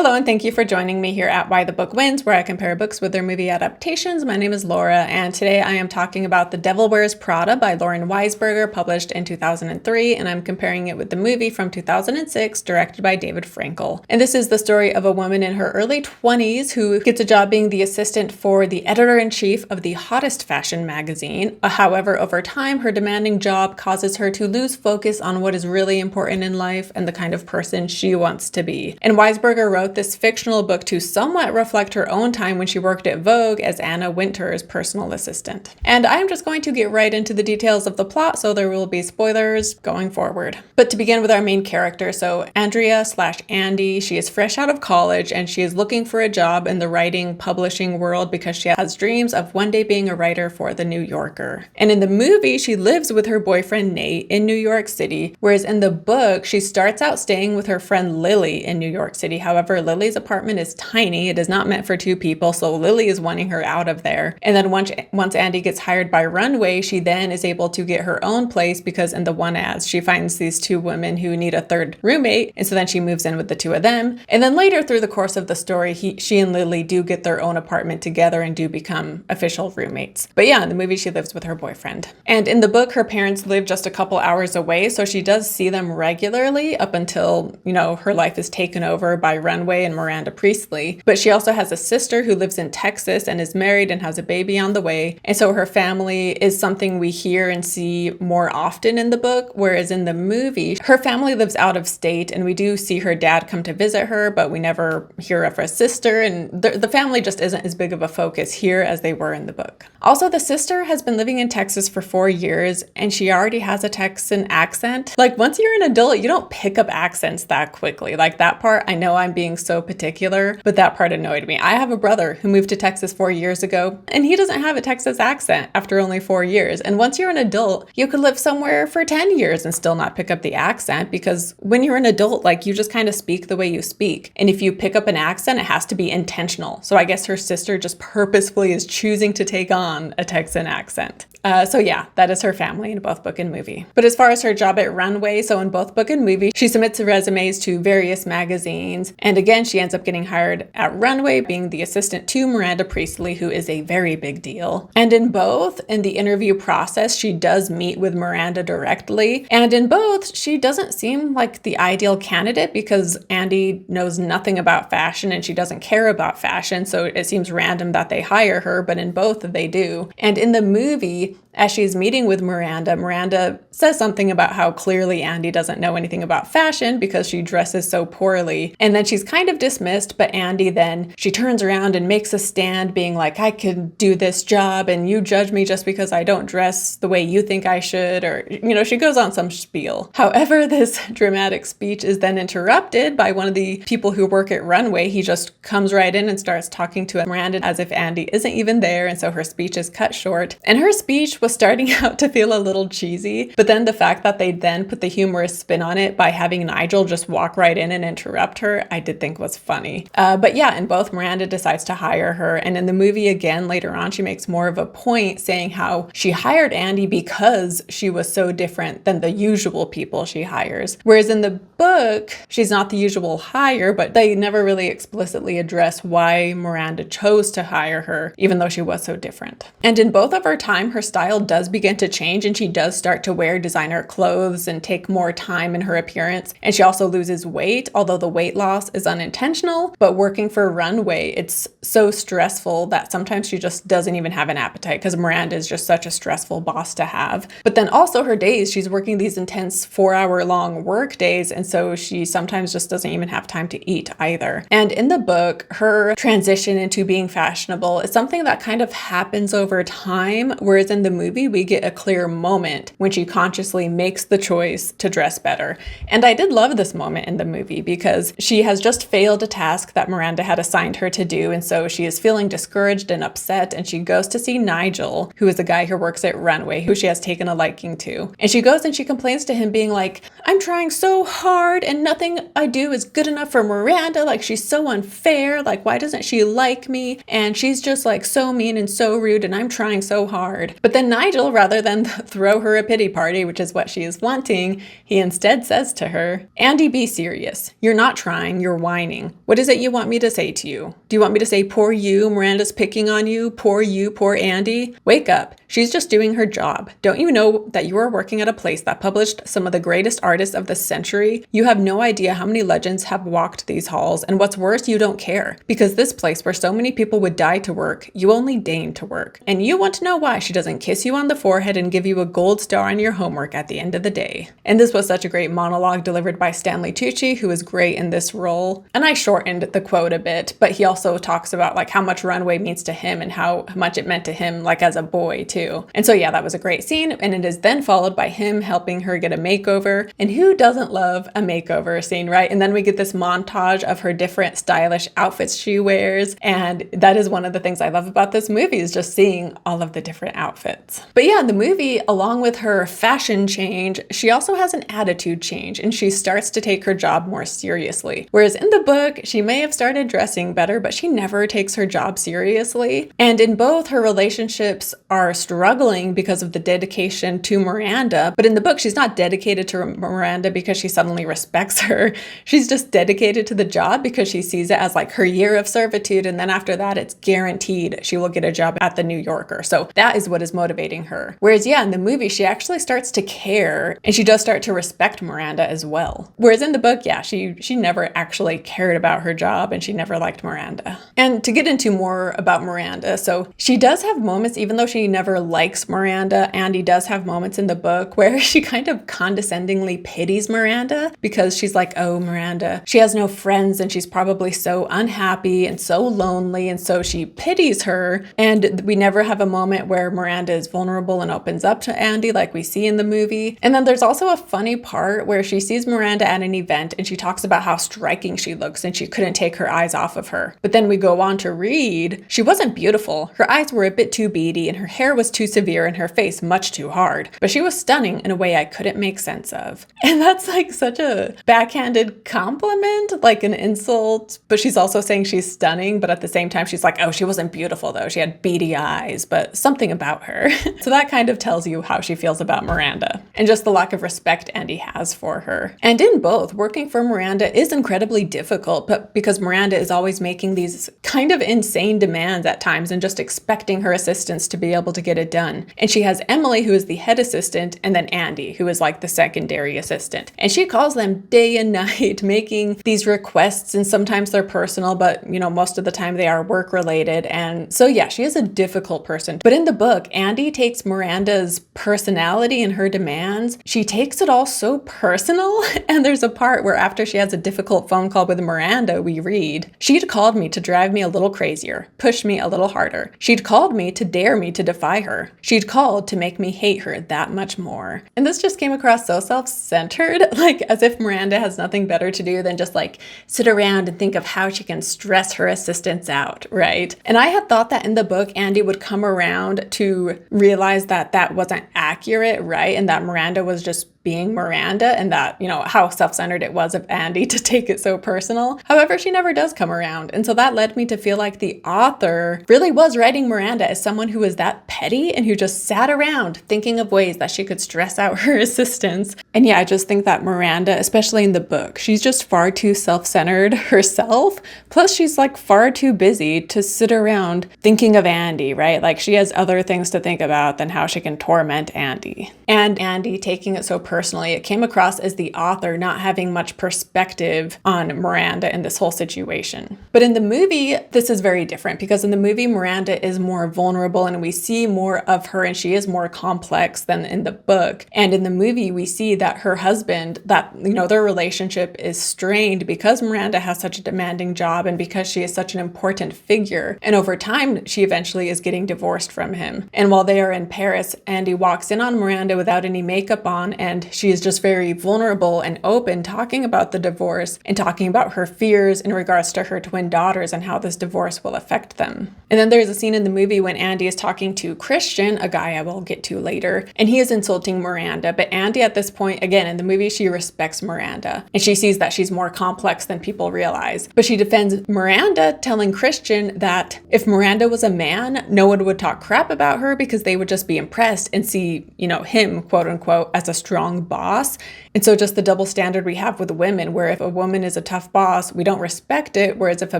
Hello, and thank you for joining me here at Why the Book Wins, where I compare books with their movie adaptations. My name is Laura, and today I am talking about The Devil Wears Prada by Lauren Weisberger, published in 2003, and I'm comparing it with the movie from 2006, directed by David Frankel. And this is the story of a woman in her early 20s who gets a job being the assistant for the editor-in-chief of the hottest fashion magazine. However, over time, her demanding job causes her to lose focus on what is really important in life and the kind of person she wants to be. And Weisberger wrote this fictional book to somewhat reflect her own time when she worked at Vogue as Anna Wintour's personal assistant. And I'm just going to get right into the details of the plot, so there will be spoilers going forward. But to begin with our main character, so Andrea/Andy, she is fresh out of college and she is looking for a job in the writing publishing world because she has dreams of one day being a writer for The New Yorker. And in the movie, she lives with her boyfriend Nate in New York City, whereas in the book, she starts out staying with her friend Lily in New York City. However, Lily's apartment is tiny. It is not meant for two people, so Lily is wanting her out of there. And then once Andy gets hired by Runway, she then is able to get her own place because in the one ads, she finds these two women who need a third roommate, and so then she moves in with the two of them. And then later through the course of the story, she and Lily do get their own apartment together and do become official roommates. But yeah, in the movie, she lives with her boyfriend. And in the book, her parents live just a couple hours away, so she does see them regularly up until, her life is taken over by Runway and Miranda Priestley. But she also has a sister who lives in Texas and is married and has a baby on the way. And so her family is something we hear and see more often in the book, whereas in the movie, her family lives out of state and we do see her dad come to visit her, but we never hear of her sister. And the family just isn't as big of a focus here as they were in the book. Also, the sister has been living in Texas for 4 years and she already has a Texan accent. Like, once you're an adult, you don't pick up accents that quickly. Like, that part, I know I'm being so particular, but that part annoyed me. I have a brother who moved to Texas 4 years ago and he doesn't have a Texas accent after only 4 years. And once you're an adult, you could live somewhere for 10 years and still not pick up the accent, because when you're an adult, you just kind of speak the way you speak. And if you pick up an accent, it has to be intentional. So I guess her sister just purposefully is choosing to take on a Texan accent. So yeah, that is her family in both book and movie. But as far as her job at Runway, so in both book and movie, she submits resumes to various magazines. And again, she ends up getting hired at Runway, being the assistant to Miranda Priestley, who is a very big deal. And in both, in the interview process, she does meet with Miranda directly. And in both, she doesn't seem like the ideal candidate because Andy knows nothing about fashion and she doesn't care about fashion. So it seems random that they hire her, but in both they do. And in the movie, as she's meeting with Miranda says something about how clearly Andy doesn't know anything about fashion because she dresses so poorly. And then she's kind of dismissed, but Andy then, she turns around and makes a stand being like, I could do this job and you judge me just because I don't dress the way you think I should, or, she goes on some spiel. However, this dramatic speech is then interrupted by one of the people who work at Runway. He just comes right in and starts talking to Miranda as if Andy isn't even there, and so her speech is cut short. And her speech was starting out to feel a little cheesy, but then the fact that they then put the humorous spin on it by having Nigel just walk right in and interrupt her, I did think was funny. But yeah, in both, Miranda decides to hire her, and in the movie again, later on, she makes more of a point saying how she hired Andy because she was so different than the usual people she hires. Whereas in the book, she's not the usual hire, but they never really explicitly address why Miranda chose to hire her, even though she was so different. And in both of her time, her style does begin to change and she does start to wear designer clothes and take more time in her appearance. And she also loses weight, although the weight loss is unintentional. But working for Runway, it's so stressful that sometimes she just doesn't even have an appetite because Miranda is just such a stressful boss to have. But then also her days, she's working these intense 4-hour-long work days, and so she sometimes just doesn't even have time to eat either. And in the book, her transition into being fashionable is something that kind of happens over time, whereas in the movie, we get a clear moment when she consciously makes the choice to dress better. And I did love this moment in the movie because she has just failed a task that Miranda had assigned her to do, and so she is feeling discouraged and upset, and she goes to see Nigel, who is a guy who works at Runway, who she has taken a liking to. And she goes and she complains to him being like, I'm trying so hard hard and nothing I do is good enough for Miranda. Like, she's so unfair. Like, why doesn't she like me? And she's just like so mean and so rude and I'm trying so hard. But then Nigel, rather than throw her a pity party, which is what she is wanting, he instead says to her, Andy, be serious. You're not trying, you're whining. What is it you want me to say to you? Do you want me to say, poor you, Miranda's picking on you, poor Andy? Wake up. She's just doing her job. Don't you know that you are working at a place that published some of the greatest artists of the century? You have no idea how many legends have walked these halls, and what's worse, you don't care. Because this place where so many people would die to work, you only deign to work. And you want to know why she doesn't kiss you on the forehead and give you a gold star on your homework at the end of the day. And this was such a great monologue delivered by Stanley Tucci, who is great in this role. And I shortened the quote a bit, but he also talks about like how much Runway means to him and how much it meant to him like as a boy too. And so yeah, that was a great scene, and it is then followed by him helping her get a makeover. And who doesn't love a makeover scene, right? And then we get this montage of her different stylish outfits she wears, and that is one of the things I love about this movie, is just seeing all of the different outfits. But yeah, in the movie, along with her fashion change, she also has an attitude change, and she starts to take her job more seriously. Whereas in the book, she may have started dressing better, but she never takes her job seriously. And in both, her relationships are struggling because of the dedication to Miranda. But in the book, she's not dedicated to Miranda because she suddenly respects her. She's just dedicated to the job because she sees it as like her year of servitude. And then after that, it's guaranteed she will get a job at the New Yorker. So that is what is motivating her. Whereas yeah, in the movie, she actually starts to care, and she does start to respect Miranda as well. Whereas in the book, yeah, she never actually cared about her job, and she never liked Miranda. And to get into more about Miranda, so she does have moments, even though she never likes Miranda, Andy does have moments in the book where she kind of condescendingly pities Miranda, because she's like, oh, Miranda, she has no friends and she's probably so unhappy and so lonely, and so she pities her. And we never have a moment where Miranda is vulnerable and opens up to Andy like we see in the movie. And then there's also a funny part where she sees Miranda at an event and she talks about how striking she looks and she couldn't take her eyes off of her. But then we go on to read, she wasn't beautiful. Her eyes were a bit too beady and her hair was too severe and her face much too hard. But she was stunning in a way I couldn't make sense of. And that's like such a backhanded compliment, like an insult. But she's also saying she's stunning, but at the same time she's like, oh, she wasn't beautiful though. She had beady eyes, but something about her. So that kind of tells you how she feels about Miranda and just the lack of respect Andy has for her. And in both, working for Miranda is incredibly difficult, but because Miranda is always making these kind of insane demands at times and just expecting her assistants to be able to get it done. And she has Emily, who is the head assistant, and then Andy, who is like the secondary assistant. And she calls them day and night, making these requests, and sometimes they're personal, but you know, most of the time they are work related. And so yeah, she is a difficult person. But in the book, Andy takes Miranda's personality and her demands, she takes it all so personal. And there's a part where after she has a difficult phone call with Miranda, we read, she'd called me to drive me a little crazier, push me a little harder. She'd called me to dare me to defy her. She'd called to make me hate her that much more. And this just came across so self-centered, like as if Miranda has nothing better to do than just like sit around and think of how she can stress her assistants out, right? And I had thought that in the book, Andy would come around to realize that that wasn't accurate, right? And that Miranda was just being Miranda, and that, you know, how self-centered it was of Andy to take it so personal. However, she never does come around. And so that led me to feel like the author really was writing Miranda as someone who was that petty and who just sat around thinking of ways that she could stress out her assistants. And yeah, I just think that Miranda, especially in the book, she's just far too self-centered herself. Plus, she's like far too busy to sit around thinking of Andy, right? Like she has other things to think about than how she can torment Andy. And Andy taking it so personally, it came across as the author not having much perspective on Miranda in this whole situation. But in the movie, this is very different, because in the movie, Miranda is more vulnerable and we see more of her, and she is more complex than in the book. And in the movie, we see that her husband, that, you know, their relationship is strained because Miranda has such a demanding job and because she is such an important figure. And over time, she eventually is getting divorced from him. And while they are in Paris, Andy walks in on Miranda without any makeup on, and and she is just very vulnerable and open, talking about the divorce and talking about her fears in regards to her twin daughters and how this divorce will affect them. And then there's a scene in the movie when Andy is talking to Christian, a guy I will get to later, and he is insulting Miranda. But Andy at this point, again, in the movie, she respects Miranda and she sees that she's more complex than people realize. But she defends Miranda, telling Christian that if Miranda was a man, no one would talk crap about her because they would just be impressed and see, him, quote unquote, as a strong boss. And so just the double standard we have with women, where if a woman is a tough boss, we don't respect it. Whereas if a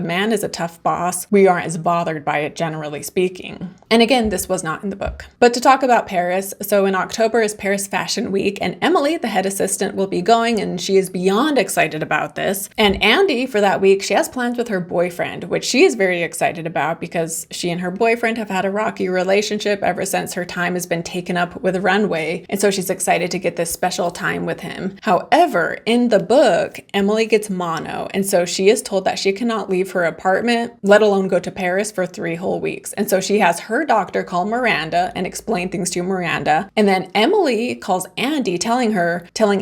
man is a tough boss, we aren't as bothered by it, generally speaking. And again, this was not in the book. But to talk about Paris, so in October is Paris Fashion Week, and Emily, the head assistant, will be going, and she is beyond excited about this. And Andy, for that week, she has plans with her boyfriend, which she is very excited about because she and her boyfriend have had a rocky relationship ever since her time has been taken up with Runway. And so she's excited to get this special time with him. However, in the book, Emily gets mono, and so she is told that she cannot leave her apartment, let alone go to Paris for 3 whole weeks. And so she has her doctor call Miranda and explain things to Miranda. And then Emily calls Andy, telling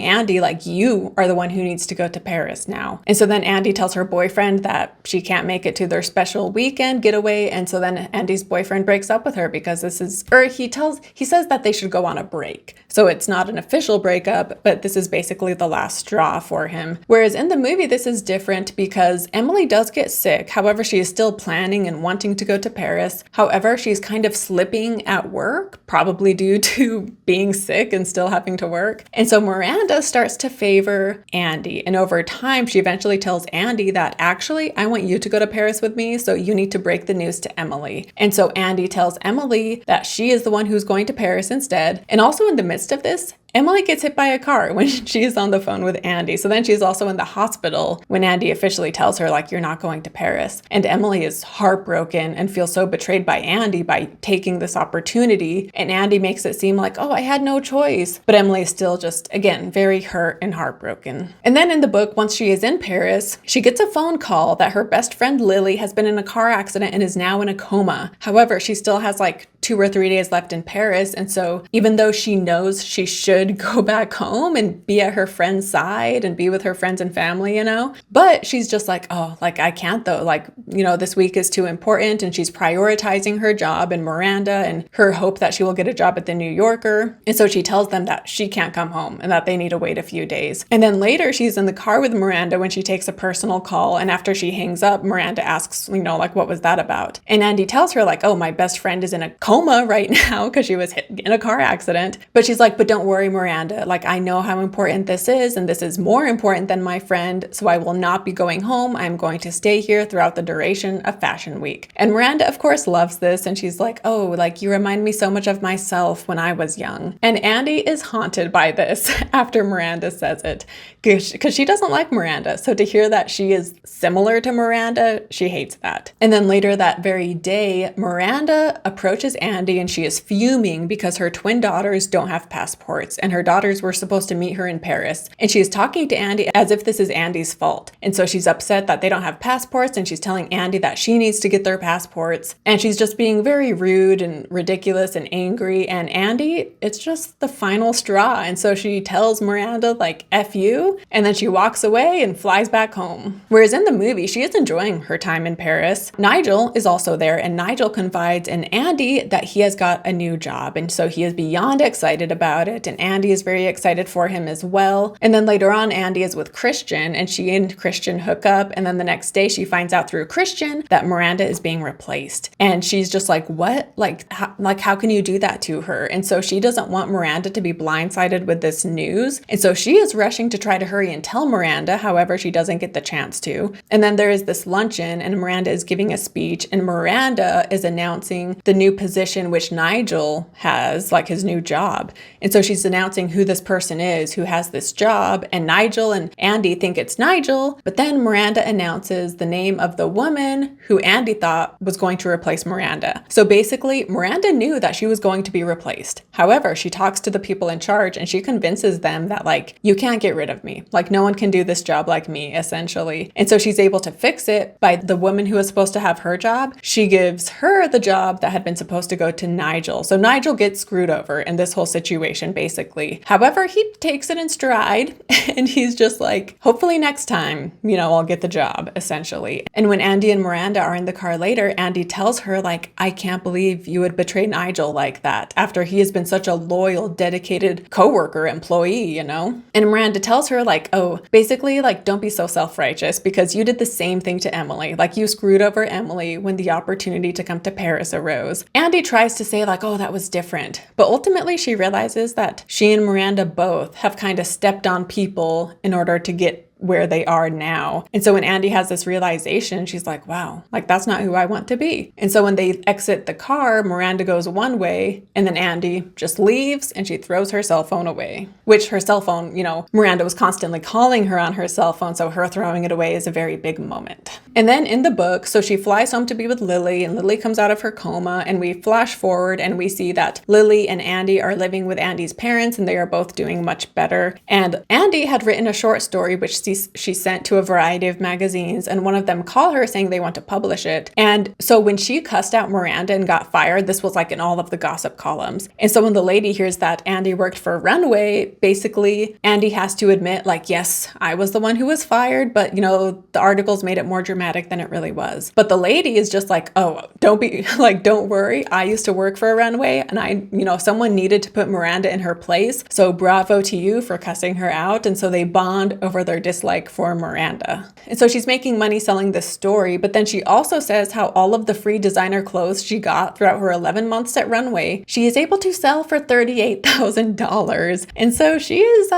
Andy, like, you are the one who needs to go to Paris now. And so then Andy tells her boyfriend that she can't make it to their special weekend getaway. And so then Andy's boyfriend breaks up with her because he says that they should go on a break. So it's not an official breakup, but this is basically the last straw for him. Whereas in the movie, this is different because Emily does get sick. However, she is still planning and wanting to go to Paris. However, she's kind of slipping at work, probably due to being sick and still having to work. And so Miranda starts to favor Andy. And over time, she eventually tells Andy that actually, I want you to go to Paris with me, so you need to break the news to Emily. And so Andy tells Emily that she is the one who's going to Paris instead. And also in the midst of this, Emily gets hit by a car when she's on the phone with Andy. So then she's also in the hospital when Andy officially tells her, like, you're not going to Paris. And Emily is heartbroken and feels so betrayed by Andy by taking this opportunity. And Andy makes it seem like, oh, I had no choice. But Emily is still just, again, very hurt and heartbroken. And then in the book, once she is in Paris, she gets a phone call that her best friend Lily has been in a car accident and is now in a coma. However, she still has like 2 or 3 days left in Paris. And so even though she knows she should go back home and be at her friend's side and be with her friends and family, but she's just like, oh, like, I can't though. Like, this week is too important. And she's prioritizing her job and Miranda and her hope that she will get a job at the New Yorker. And so she tells them that she can't come home and that they need to wait a few days. And then later she's in the car with Miranda when she takes a personal call. And after she hangs up, Miranda asks, like, what was that about? And Andy tells her like, oh, my best friend is in a coma right now because she was hit in a car accident. But she's like, but don't worry, Miranda, like, I know how important this is, and this is more important than my friend, so I will not be going home. I'm going to stay here throughout the duration of Fashion Week. And Miranda, of course, loves this, and she's like, oh, like, you remind me so much of myself when I was young. And Andy is haunted by this after Miranda says it, because she doesn't like Miranda. So to hear that she is similar to Miranda, she hates that. And then later that very day, Miranda approaches Andy, and she is fuming because her twin daughters don't have passports. And her daughters were supposed to meet her in Paris. And she is talking to Andy as if this is Andy's fault. And so she's upset that they don't have passports, and she's telling Andy that she needs to get their passports. And she's just being very rude and ridiculous and angry. And Andy, it's just the final straw. And so she tells Miranda, like, F you. And then she walks away and flies back home. Whereas in the movie, she is enjoying her time in Paris. Nigel is also there, and Nigel confides in Andy that he has got a new job. And so he is beyond excited about it. And Andy is very excited for him as well. And then later on, Andy is with Christian, and she and Christian hook up. And then the next day she finds out through Christian that Miranda is being replaced. And she's just like, what? How can you do that to her? And so she doesn't want Miranda to be blindsided with this news. And so she is rushing to try to hurry and tell Miranda. However, she doesn't get the chance to. And then there is this luncheon, and Miranda is giving a speech, and Miranda is announcing the new position which Nigel has, like his new job. And so she's announcing who this person is who has this job, and Nigel and Andy think it's Nigel, but then Miranda announces the name of the woman who Andy thought was going to replace Miranda. So basically, Miranda knew that she was going to be replaced. However, she talks to the people in charge, and she convinces them that, like, you can't get rid of me. Like, no one can do this job like me, essentially. And so she's able to fix it by the woman who was supposed to have her job. She gives her the job that had been supposed supposed to go to Nigel. So Nigel gets screwed over in this whole situation, basically. However, he takes it in stride and he's just like, hopefully next time, I'll get the job, essentially. And when Andy and Miranda are in the car later, Andy tells her, like, I can't believe you would betray Nigel like that after he has been such a loyal, dedicated coworker, employee, And Miranda tells her, like, oh, basically, like, don't be so self-righteous because you did the same thing to Emily. Like, you screwed over Emily when the opportunity to come to Paris arose. Andy tries to say, like, oh, that was different. But ultimately, she realizes that she and Miranda both have kind of stepped on people in order to get where they are now. And so when Andy has this realization, she's like, wow, like that's not who I want to be. And so when they exit the car, Miranda goes one way and then Andy just leaves and she throws her cell phone away, which her cell phone, Miranda was constantly calling her on her cell phone. So her throwing it away is a very big moment. And then in the book, so she flies home to be with Lily and Lily comes out of her coma and we flash forward and we see that Lily and Andy are living with Andy's parents and they are both doing much better. And Andy had written a short story, which she sent to a variety of magazines, and one of them called her saying they want to publish it. And so when she cussed out Miranda and got fired, this was like in all of the gossip columns. And so when the lady hears that Andy worked for Runway, basically Andy has to admit, like, yes, I was the one who was fired, but the articles made it more dramatic than it really was. But the lady is just like, oh, don't worry. I used to work for Runway and someone needed to put Miranda in her place. So bravo to you for cussing her out. And so they bond over their dislike for Miranda. And so she's making money selling this story, but then she also says how all of the free designer clothes she got throughout her 11 months at Runway, she is able to sell for $38,000. And so she is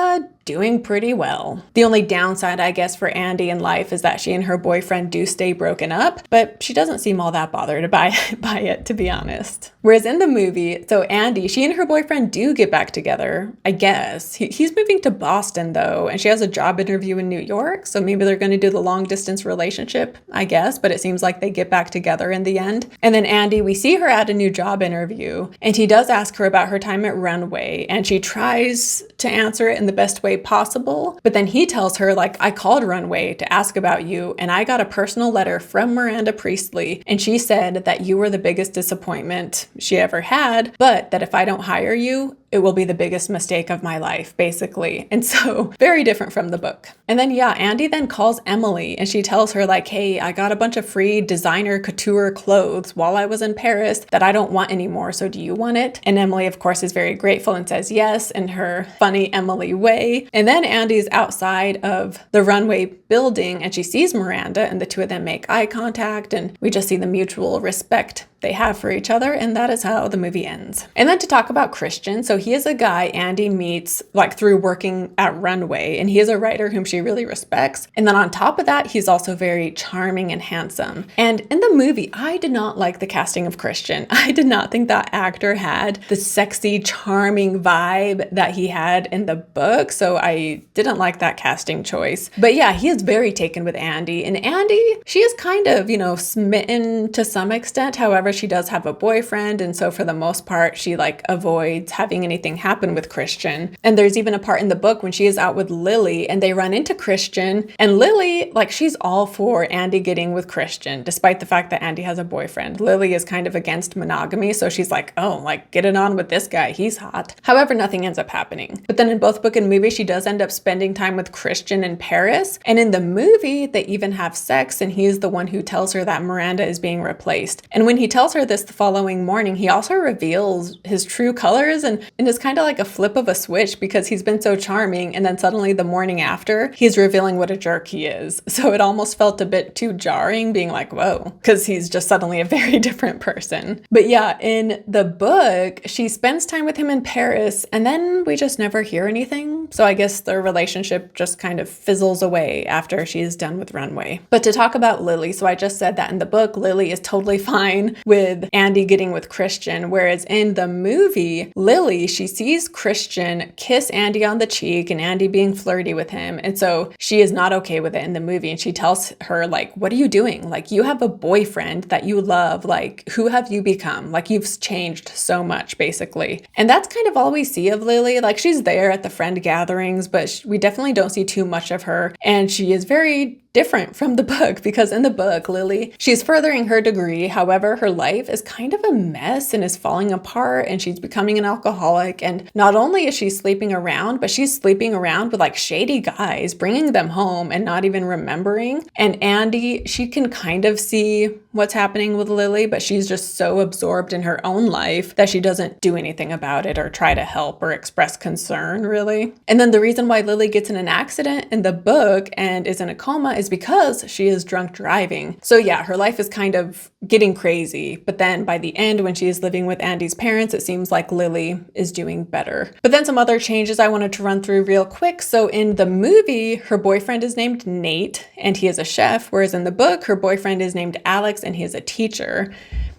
doing pretty well. The only downside, I guess, for Andy in life is that she and her boyfriend do stay broken up, but she doesn't seem all that bothered by it, to be honest. Whereas in the movie, so Andy, she and her boyfriend do get back together, I guess. He's moving to Boston, though, and she has a job interview in New York, so maybe they're going to do the long-distance relationship, I guess, but it seems like they get back together in the end. And then Andy, we see her at a new job interview, and he does ask her about her time at Runway, and she tries to answer it in the best way possible, but then he tells her, like, I called Runway to ask about you and I got a personal letter from Miranda Priestley and she said that you were the biggest disappointment she ever had, but that if I don't hire you, it will be the biggest mistake of my life, basically. And so very different from the book. And then, Andy then calls Emily and she tells her, like, hey, I got a bunch of free designer couture clothes while I was in Paris that I don't want anymore. So do you want it? And Emily, of course, is very grateful and says yes in her funny Emily way. And then Andy's outside of the Runway building and she sees Miranda and the two of them make eye contact and we just see the mutual respect they have for each other, and that is how the movie ends. And then to talk about Christian, so he is a guy Andy meets like through working at Runway, and he is a writer whom she really respects. And then on top of that, he's also very charming and handsome. And in the movie, I did not like the casting of Christian. I did not think that actor had the sexy, charming vibe that he had in the book, so I didn't like that casting choice. But he is very taken with Andy, and Andy, she is kind of, smitten to some extent. However, she does have a boyfriend, and so for the most part, she avoids having anything happen with Christian. And there's even a part in the book when she is out with Lily and they run into Christian, and Lily, she's all for Andy getting with Christian, despite the fact that Andy has a boyfriend. Lily is kind of against monogamy, so she's like, oh, get it on with this guy, he's hot. However, nothing ends up happening. But then in both book and movie, she does end up spending time with Christian in Paris, and in the movie, they even have sex, and he's the one who tells her that Miranda is being replaced. And when he tells her this the following morning, he also reveals his true colors, and it's kind of like a flip of a switch because he's been so charming, and then suddenly the morning after, he's revealing what a jerk he is. So it almost felt a bit too jarring, being like, whoa, because he's just suddenly a very different person. But in the book, she spends time with him in Paris, and then we just never hear anything. So I guess their relationship just kind of fizzles away after she's done with Runway. But to talk about Lily, so I just said that in the book, Lily is totally fine with Andy getting with Christian, whereas in the movie, Lily, she sees Christian kiss Andy on the cheek and Andy being flirty with him, and so she is not okay with it in the movie, and she tells her, what are you doing? You have a boyfriend that you love, who have you become? You've changed so much, basically. And that's kind of all we see of Lily. She's there at the friend gatherings, but we definitely don't see too much of her, and she is very different from the book, because in the book, Lily, she's furthering her degree. However, her life is kind of a mess and is falling apart, and she's becoming an alcoholic. And not only is she sleeping around, but she's sleeping around with like shady guys, bringing them home and not even remembering. And Andy, she can kind of see what's happening with Lily, but she's just so absorbed in her own life that she doesn't do anything about it or try to help or express concern, really. And then the reason why Lily gets in an accident in the book and is in a coma is because she is drunk driving. So yeah, her life is kind of getting crazy. But then by the end, when she is living with Andy's parents, it seems like Lily is doing better. But then some other changes I wanted to run through real quick. So in the movie, her boyfriend is named Nate and he is a chef, whereas in the book, her boyfriend is named Alex and he is a teacher.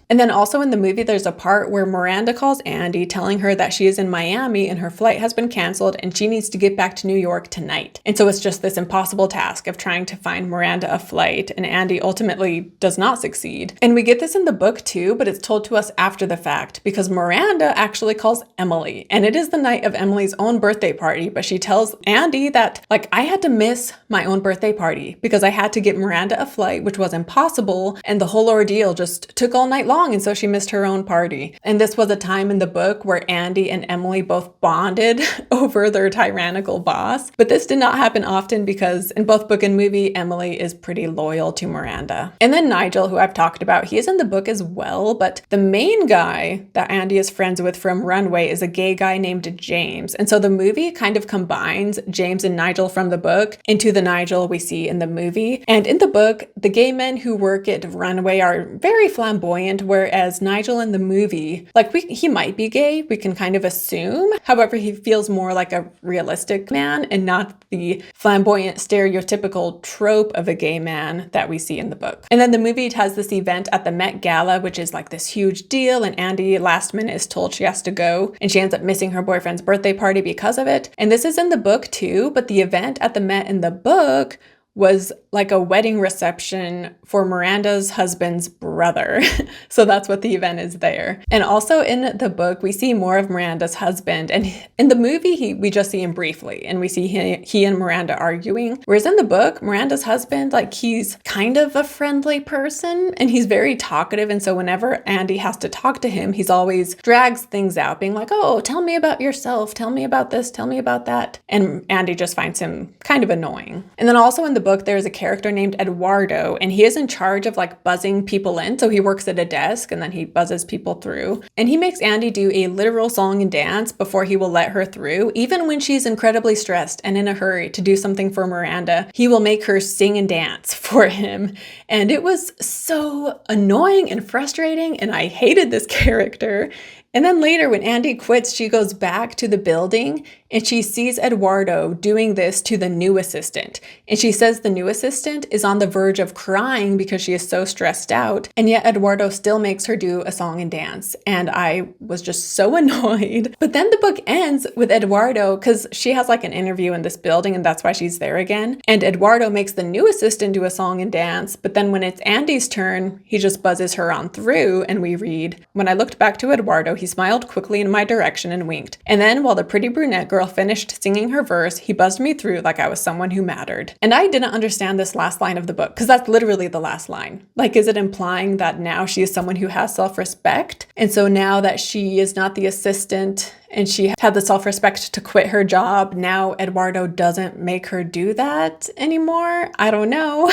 And then also in the movie, there's a part where Miranda calls Andy, telling her that she is in Miami and her flight has been canceled and she needs to get back to New York tonight. And so it's just this impossible task of trying to find Miranda a flight, and Andy ultimately does not succeed. And we get this in the book too, but it's told to us after the fact, because Miranda actually calls Emily, and it is the night of Emily's own birthday party, but she tells Andy that, like, I had to miss my own birthday party because I had to get Miranda a flight, which was impossible, and the whole ordeal just took all night long. And so she missed her own party. And this was a time in the book where Andy and Emily both bonded over their tyrannical boss. But this did not happen often because in both book and movie, Emily is pretty loyal to Miranda. And then Nigel, who I've talked about, he is in the book as well. But the main guy that Andy is friends with from Runway is a gay guy named James. And so the movie kind of combines James and Nigel from the book into the Nigel we see in the movie. And in the book, the gay men who work at Runway are very flamboyant, whereas Nigel in the movie, like he might be gay, we can kind of assume. However, he feels more like a realistic man and not the flamboyant, stereotypical trope of a gay man that we see in the book. And then the movie has this event at the Met Gala, which is like this huge deal, and Andy last minute is told she has to go, and she ends up missing her boyfriend's birthday party because of it. And this is in the book too, but the event at the Met in the book was like a wedding reception for Miranda's husband's brother. So that's what the event is there. And also in the book, we see more of Miranda's husband. And in the movie, we just see him briefly and we see he and Miranda arguing. Whereas in the book, Miranda's husband, like, he's kind of a friendly person and he's very talkative. And so whenever Andy has to talk to him, he's always drags things out, being like, oh, tell me about yourself. Tell me about this. Tell me about that. And Andy just finds him kind of annoying. And then also in the book, there's a character named Eduardo, and he is in charge of like buzzing people in. So he works at a desk and then he buzzes people through. And he makes Andy do a literal song and dance before he will let her through. Even when she's incredibly stressed and in a hurry to do something for Miranda, he will make her sing and dance for him. And it was so annoying and frustrating, and I hated this character. And then later when Andy quits, she goes back to the building and she sees Eduardo doing this to the new assistant. And she says the new assistant is on the verge of crying because she is so stressed out. And yet Eduardo still makes her do a song and dance. And I was just so annoyed. But then the book ends with Eduardo, because she has like an interview in this building and that's why she's there again. And Eduardo makes the new assistant do a song and dance. But then when it's Andy's turn, he just buzzes her on through, and we read, when I looked back to Eduardo, he smiled quickly in my direction and winked. And then while the pretty brunette girl finished singing her verse, he buzzed me through like I was someone who mattered. And I didn't understand this last line of the book, because that's literally the last line. Like, is it implying that now she is someone who has self-respect? And so now that she is not the assistant and she had the self-respect to quit her job, now Eduardo doesn't make her do that anymore? I don't know.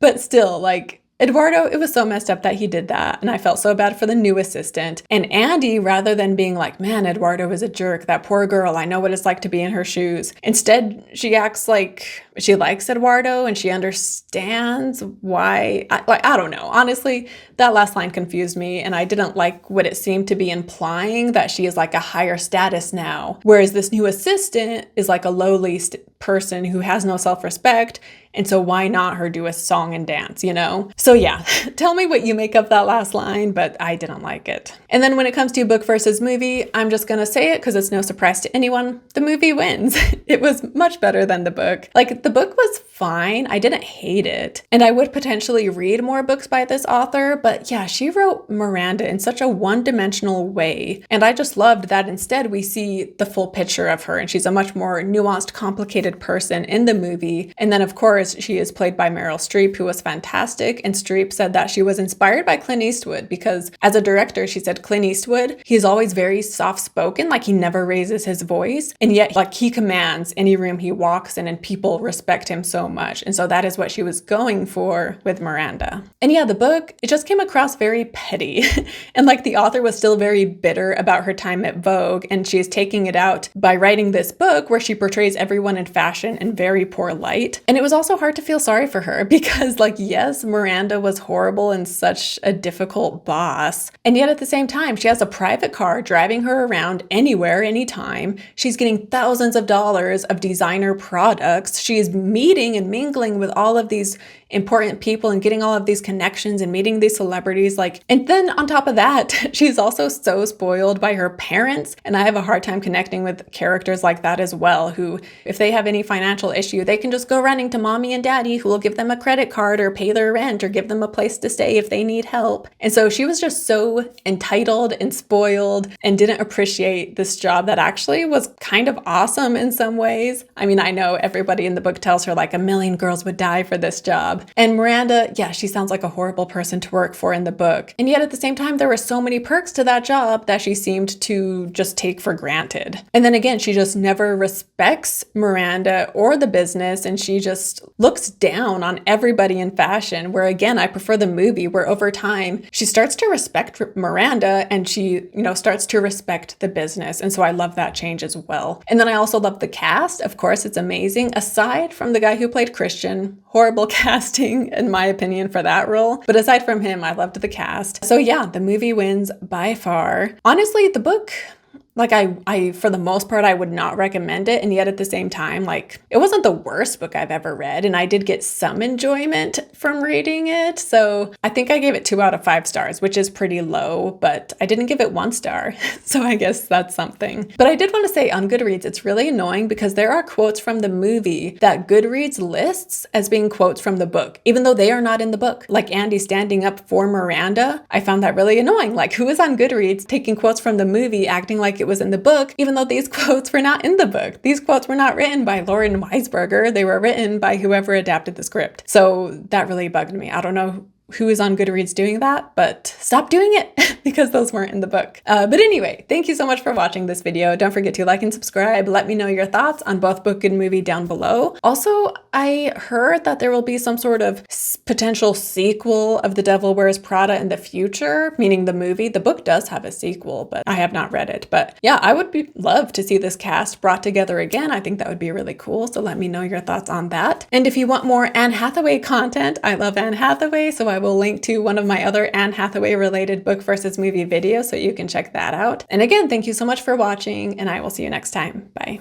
But still, like, Eduardo, it was so messed up that he did that, and I felt so bad for the new assistant. And Andy, rather than being like, man, Eduardo is a jerk, that poor girl, I know what it's like to be in her shoes, instead she acts like she likes Eduardo and she understands why. I don't know. Honestly, that last line confused me, and I didn't like what it seemed to be implying, that she is like a higher status now, whereas this new assistant is like a lowly person who has no self-respect. And so why not her do a song and dance, you know? So yeah, tell me what you make of that last line, but I didn't like it. And then when it comes to book versus movie, I'm just gonna say it because it's no surprise to anyone. The movie wins. It was much better than the book. Like, the book was fine. I didn't hate it. And I would potentially read more books by this author, but yeah, she wrote Miranda in such a one-dimensional way. And I just loved that instead we see the full picture of her, and she's a much more nuanced, complicated person in the movie. And then of course, Wars, she is played by Meryl Streep, who was fantastic. And Streep said that she was inspired by Clint Eastwood because as a director, she said Clint Eastwood, he's always very soft-spoken, like he never raises his voice. And yet like he commands any room he walks in and people respect him so much. And so that is what she was going for with Miranda. And yeah, the book, it just came across very petty. And like the author was still very bitter about her time at Vogue. And she is taking it out by writing this book where she portrays everyone in fashion in very poor light. And it was also hard to feel sorry for her because like, yes, Miranda was horrible and such a difficult boss. And yet at the same time, she has a private car driving her around anywhere, anytime. She's getting thousands of dollars of designer products. She is meeting and mingling with all of these important people and getting all of these connections and meeting these celebrities. Like, and then on top of that, she's also so spoiled by her parents. And I have a hard time connecting with characters like that as well, who, if they have any financial issue, they can just go running to mommy and daddy who will give them a credit card or pay their rent or give them a place to stay if they need help. And so she was just so entitled and spoiled and didn't appreciate this job that actually was kind of awesome in some ways. I mean, I know everybody in the book tells her like a million girls would die for this job. And Miranda, yeah, she sounds like a horrible person to work for in the book. And yet at the same time, there were so many perks to that job that she seemed to just take for granted. And then again, she just never respects Miranda or the business. And she just looks down on everybody in fashion, where again, I prefer the movie where over time she starts to respect Miranda and she, starts to respect the business. And so I love that change as well. And then I also love the cast. Of course, it's amazing. Aside from the guy who played Christian, horrible casting in my opinion for that role. But aside from him, I loved the cast. So yeah, the movie wins by far. Honestly, the book, like I for the most part, I would not recommend it. And yet at the same time, like it wasn't the worst book I've ever read. And I did get some enjoyment from reading it. So I think I gave it 2 out of 5 stars, which is pretty low, but I didn't give it 1 star. So I guess that's something. But I did want to say on Goodreads, it's really annoying because there are quotes from the movie that Goodreads lists as being quotes from the book, even though they are not in the book. Like Andy standing up for Miranda. I found that really annoying. Like who is on Goodreads taking quotes from the movie, acting like it was in the book, even though these quotes were not in the book. These quotes were not written by Lauren Weisberger. They were written by whoever adapted the script. So that really bugged me. I don't know who is on Goodreads doing that, but stop doing it because those weren't in the book. But anyway, thank you so much for watching this video. Don't forget to like and subscribe. Let me know your thoughts on both book and movie down below. Also, I heard that there will be some sort of potential sequel of The Devil Wears Prada in the future, meaning the movie. The book does have a sequel, but I have not read it. But yeah, I would love to see this cast brought together again. I think that would be really cool. So let me know your thoughts on that. And if you want more Anne Hathaway content, I love Anne Hathaway, so I will link to one of my other Anne Hathaway related book versus movie videos so you can check that out. And again, thank you so much for watching and I will see you next time. Bye.